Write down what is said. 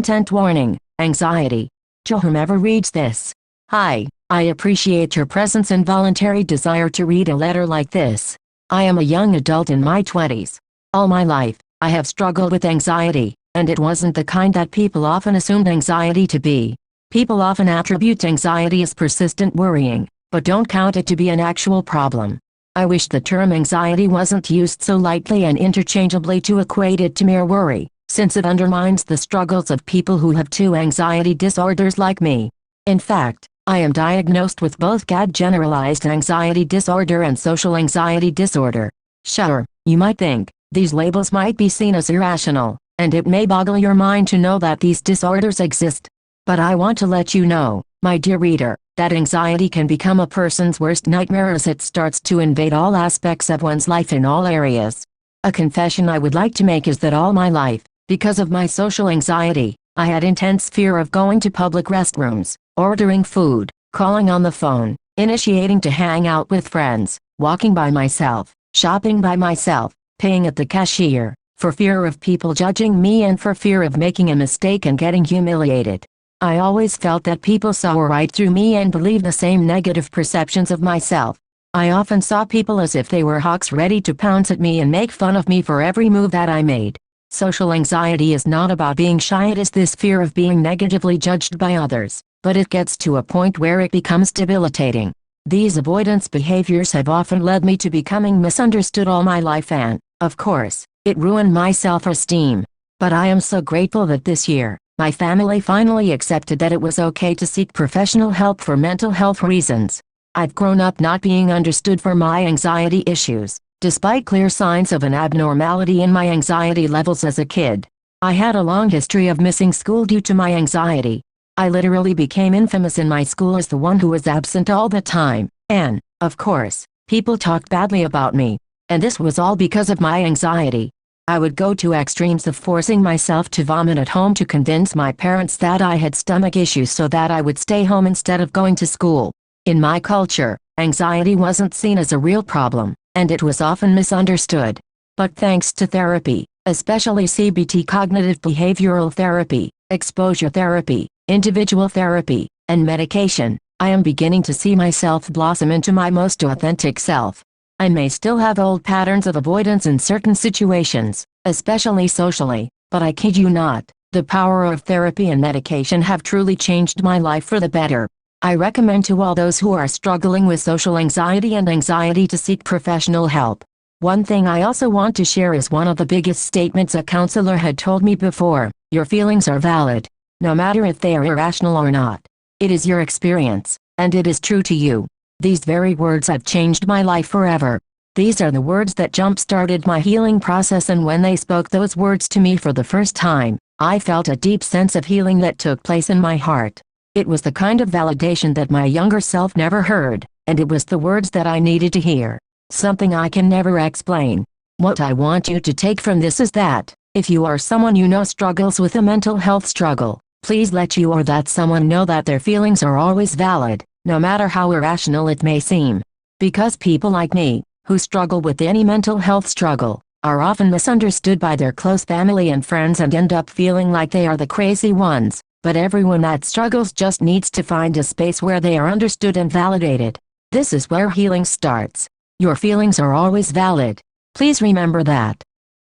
Content warning, anxiety. To whomever reads this. Hi, I appreciate your presence and voluntary desire to read a letter like this. I am a young adult in my 20s. All my life, I have struggled with anxiety, and it wasn't the kind that people often assumed anxiety to be. People often attribute anxiety as persistent worrying, but don't count it to be an actual problem. I wish the term anxiety wasn't used so lightly and interchangeably to equate it to mere worry, since it undermines the struggles of people who have two anxiety disorders like me. In fact, I am diagnosed with both GAD generalized anxiety disorder and social anxiety disorder. Sure, you might think, these labels might be seen as irrational, and it may boggle your mind to know that these disorders exist. But I want to let you know, my dear reader, that anxiety can become a person's worst nightmare as it starts to invade all aspects of one's life in all areas. A confession I would like to make is that all my life, because of my social anxiety, I had intense fear of going to public restrooms, ordering food, calling on the phone, initiating to hang out with friends, walking by myself, shopping by myself, paying at the cashier, for fear of people judging me and for fear of making a mistake and getting humiliated. I always felt that people saw right through me and believed the same negative perceptions of myself. I often saw people as if they were hawks ready to pounce at me and make fun of me for every move that I made. Social anxiety is not about being shy, it is this fear of being negatively judged by others, but it gets to a point where it becomes debilitating. These avoidance behaviors have often led me to becoming misunderstood all my life and, of course, it ruined my self-esteem. But I am so grateful that this year, my family finally accepted that it was okay to seek professional help for mental health reasons. I've grown up not being understood for my anxiety issues, despite clear signs of an abnormality in my anxiety levels as a kid. I had a long history of missing school due to my anxiety. I literally became infamous in my school as the one who was absent all the time, and, of course, people talked badly about me. And this was all because of my anxiety. I would go to extremes of forcing myself to vomit at home to convince my parents that I had stomach issues so that I would stay home instead of going to school. In my culture, anxiety wasn't seen as a real problem, and it was often misunderstood. But thanks to therapy, especially CBT, cognitive behavioral therapy, exposure therapy, individual therapy, and medication, I am beginning to see myself blossom into my most authentic self. I may still have old patterns of avoidance in certain situations, especially socially, but I kid you not, the power of therapy and medication have truly changed my life for the better. I recommend to all those who are struggling with social anxiety and anxiety to seek professional help. One thing I also want to share is one of the biggest statements a counselor had told me before: your feelings are valid, no matter if they are irrational or not. It is your experience, and it is true to you. These very words have changed my life forever. These are the words that jump-started my healing process, and when they spoke those words to me for the first time, I felt a deep sense of healing that took place in my heart. It was the kind of validation that my younger self never heard, and it was the words that I needed to hear. Something I can never explain. What I want you to take from this is that, if you are someone you know struggles with a mental health struggle, please let you or that someone know that their feelings are always valid, no matter how irrational it may seem. Because people like me, who struggle with any mental health struggle, are often misunderstood by their close family and friends and end up feeling like they are the crazy ones, but everyone that struggles just needs to find a space where they are understood and validated. This is where healing starts. Your feelings are always valid. Please remember that.